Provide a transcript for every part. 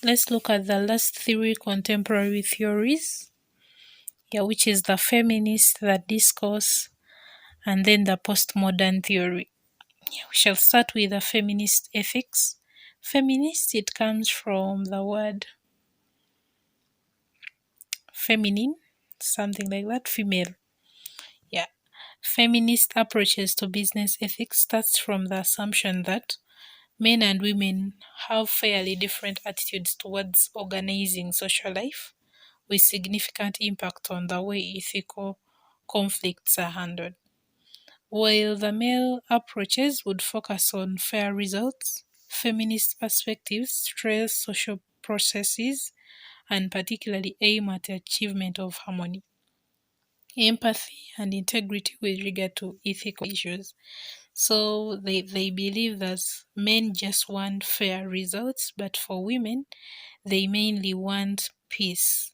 let's look at the last three contemporary theories, which is the feminist, the discourse, and then the postmodern theory. We shall start with the feminist ethics. Feminist, it comes from the word feminine, something like that, female. Yeah. Feminist approaches to business ethics starts from the assumption that men and women have fairly different attitudes towards organizing social life, with significant impact on the way ethical conflicts are handled. While the male approaches would focus on fair results, feminist perspectives stress social processes and particularly aim at the achievement of harmony, empathy, and integrity with regard to ethical issues. So they believe that men just want fair results, but for women, they mainly want peace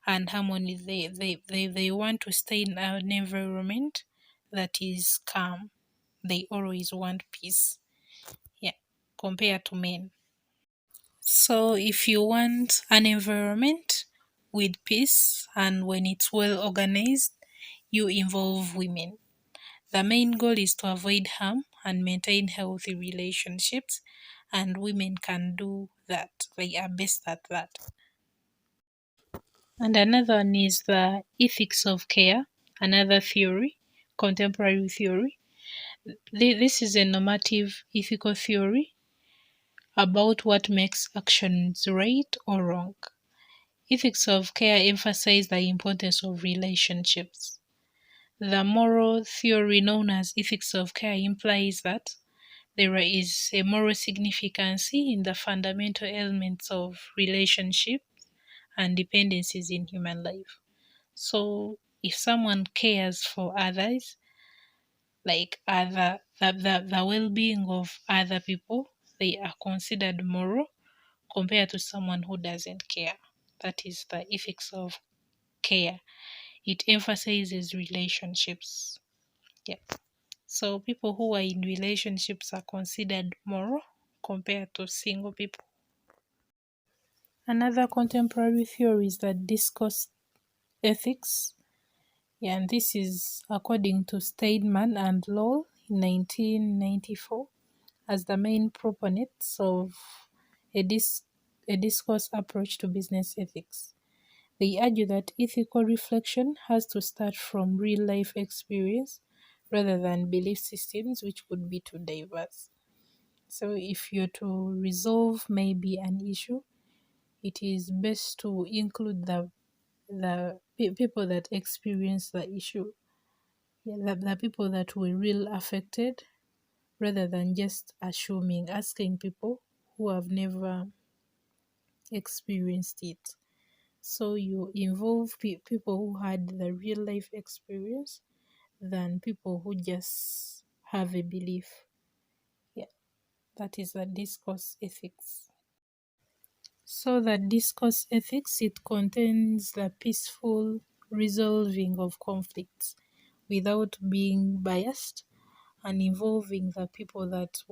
and harmony. They want to stay in an environment that is calm. They always want peace. Yeah, compared to men. So if you want an environment with peace and when it's well organized, you involve women. The main goal is to avoid harm and maintain healthy relationships, and women can do that. They are best at that. And another one is the ethics of care, another theory, contemporary theory. This is a normative ethical theory about what makes actions right or wrong. Ethics of care emphasize the importance of relationships. The moral theory known as ethics of care implies that there is a moral significance in the fundamental elements of relationship and dependencies in human life. So if someone cares for others, like the well-being of other people, they are considered moral compared to someone who doesn't care. That is the ethics of care. It emphasizes relationships. Yeah. So people who are in relationships are considered moral compared to single people. Another contemporary theory is the discourse ethics. Yeah, and this is according to Steinman and Lowell in 1994 as the main proponents of a, a discourse approach to business ethics. They argue that ethical reflection has to start from real life experience rather than belief systems, which would be too diverse. So, if you're to resolve maybe an issue, it is best to include the people that experience the issue, the people that were real affected, rather than just asking people who have never experienced it. So you involve people who had the real life experience than people who just have a belief. Yeah, that is the discourse ethics. So the discourse ethics, it contains the peaceful resolving of conflicts without being biased and involving the people that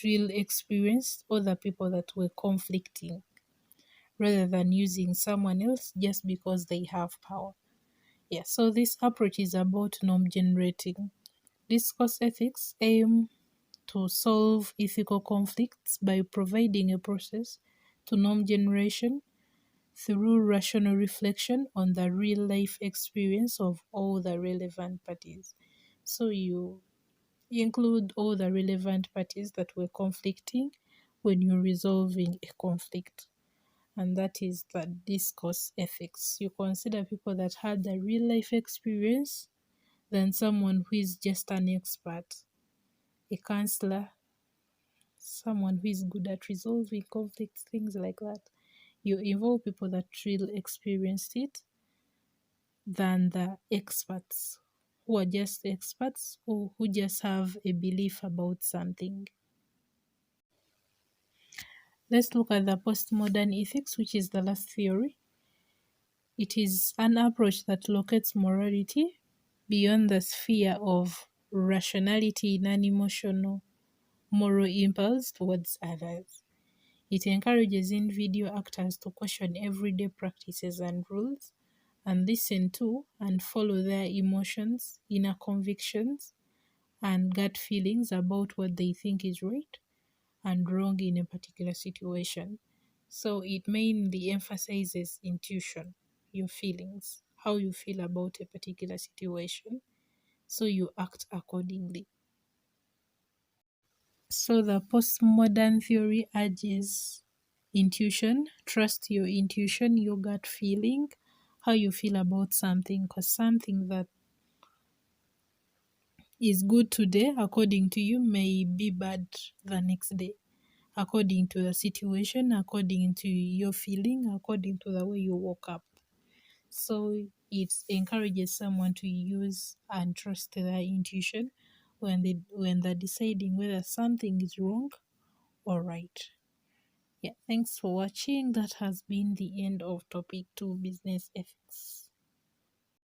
real experienced or the people that were conflicting rather than using someone else just because they have power. Yeah, so this approach is about norm generating. Discourse ethics aim to solve ethical conflicts by providing a process to norm generation through rational reflection on the real life experience of all the relevant parties. So you include all the relevant parties that were conflicting when you're resolving a conflict. And that is the discourse ethics. You consider people that had the real life experience than someone who is just an expert, a counselor, someone who is good at resolving conflicts, things like that. You involve people that really experienced it than the experts who are just experts or who just have a belief about something. Let's look at the postmodern ethics, which is the last theory. It is an approach that locates morality beyond the sphere of rationality in an emotional, moral impulse towards others. It encourages in-video actors to question everyday practices and rules and listen to and follow their emotions, inner convictions, and gut feelings about what they think is right and wrong in a particular situation. So it mainly emphasizes intuition, your feelings, how you feel about a particular situation, so you act accordingly. So the postmodern theory urges intuition, trust your intuition, your gut feeling, how you feel about something, because something that is good today, according to you, may be bad the next day, according to the situation, according to your feeling, according to the way you woke up. So it encourages someone to use and trust their intuition when they're deciding whether something is wrong or right. Yeah, thanks for watching. That has been the end of topic 2, business ethics.